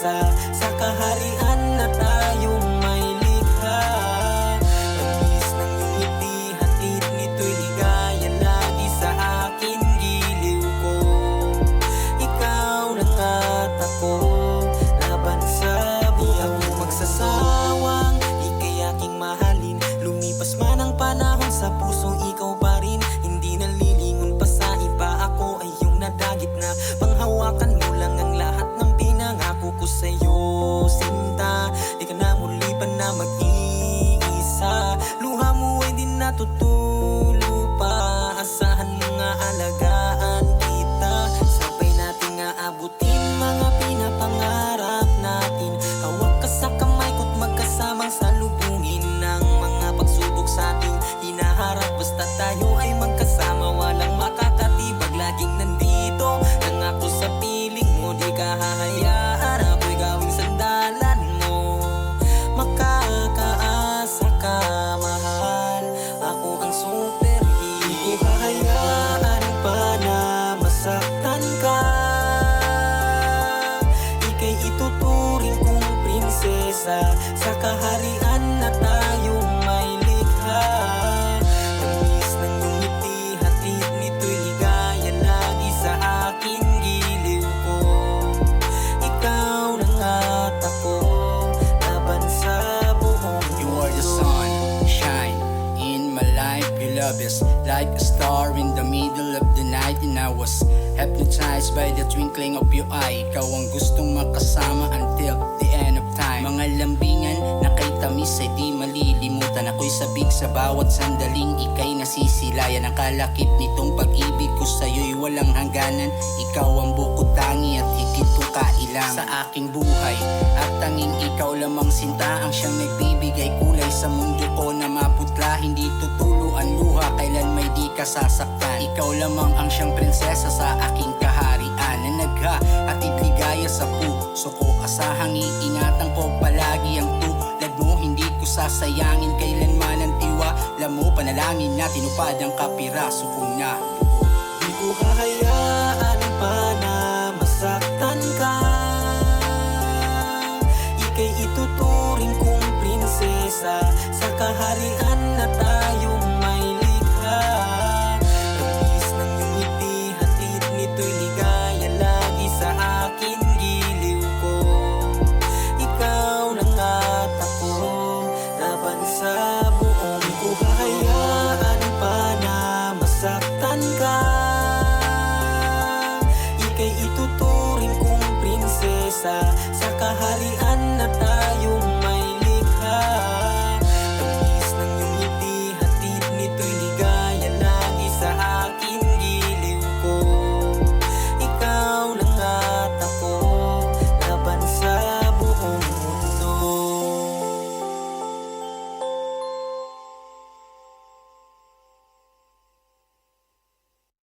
prinsesa sa kaharian na tayong may likha. Tamis ng iyong ngiti, hatid nito'y ligaya lagi sa akin giliw ko. Ikaw na nga't ako, laban sa buhay. Di ako magsasawang ika'y aking mahalin. Lumipas man ang panahon, sa pusong ikaw pa rin. Hindi nalilingon pa sa iba, ako ay iyong nadagit na. Panghawakan mo lang ang lahat ng pinangako ko sa'yo, sinta. Di ka na muli pa na mag-iisa. Luha mo ay di natutulo pa. Asahan mo nga alagaan kita. Sabay nating aabutin mga pinapangarap natin. Hawak ka sa kamay ko't magkasamang salubungin ng mga pagsubok sa ating hinaharap. Basta tayo ay magkasama, walang makakatibag. Laging nandito, nangako sa piling mo. Di ka hahayaan ako'y gawing sandalan mo. Makakaasa ka, mahal, ako ang superhero. Di ko hahayaan pa na masaktan ka. Ika'y ituturing kong prinsesa sa kaharian na tayong may likha. Tamis ng iyong ngiti, hatid nito'y ligaya lagi sa akin giliw ko. Ikaw na nga't ako, laban sa buong You are the mundo. sun, shine in my life. Your love is like a star in the middle of the night, and I was hypnotized by the twinkling of your eye. Ikaw ang gustong makasama until the end of time. Mga lambingan na kay tamis ay di malilimutan. Ako'y sabik sa bawat sandaling ika'y nasisilayan. Ang kalakip nitong pag-ibig ko sa'yo'y walang hangganan. Ikaw ang bukod tangi at higit kong kailangan sa aking buhay. At tanging ikaw lamang sinta ang siyang nagbibigay kulay sa mundo ko na maputla. Hindi tutulo ang luha, kailan may di ka sasaktan. Ikaw lamang ang siyang prinsesa sa aking kaharian, na naghahatid ligaya sa puso ko. Asahang iingatan ko palagi ang tulad mo. Hindi ko sasayangin kailanman ang tiwala mo. Panalangin na tinupad ang kapiraso kong nabuo. Di ko hahayaan pa na masaktan ka. Ika'y ituturing kong prinsesa sa kaharian na tayong may likha. Tamis ng iyong ngiti, hatid nito'y ligaya lagi sa akin giliw ko. Ikaw na nga't ako, laban sa buong. Di ko hahayaan pa na masaktan ka. Ika'y ituturing kong prinsesa sa kaharian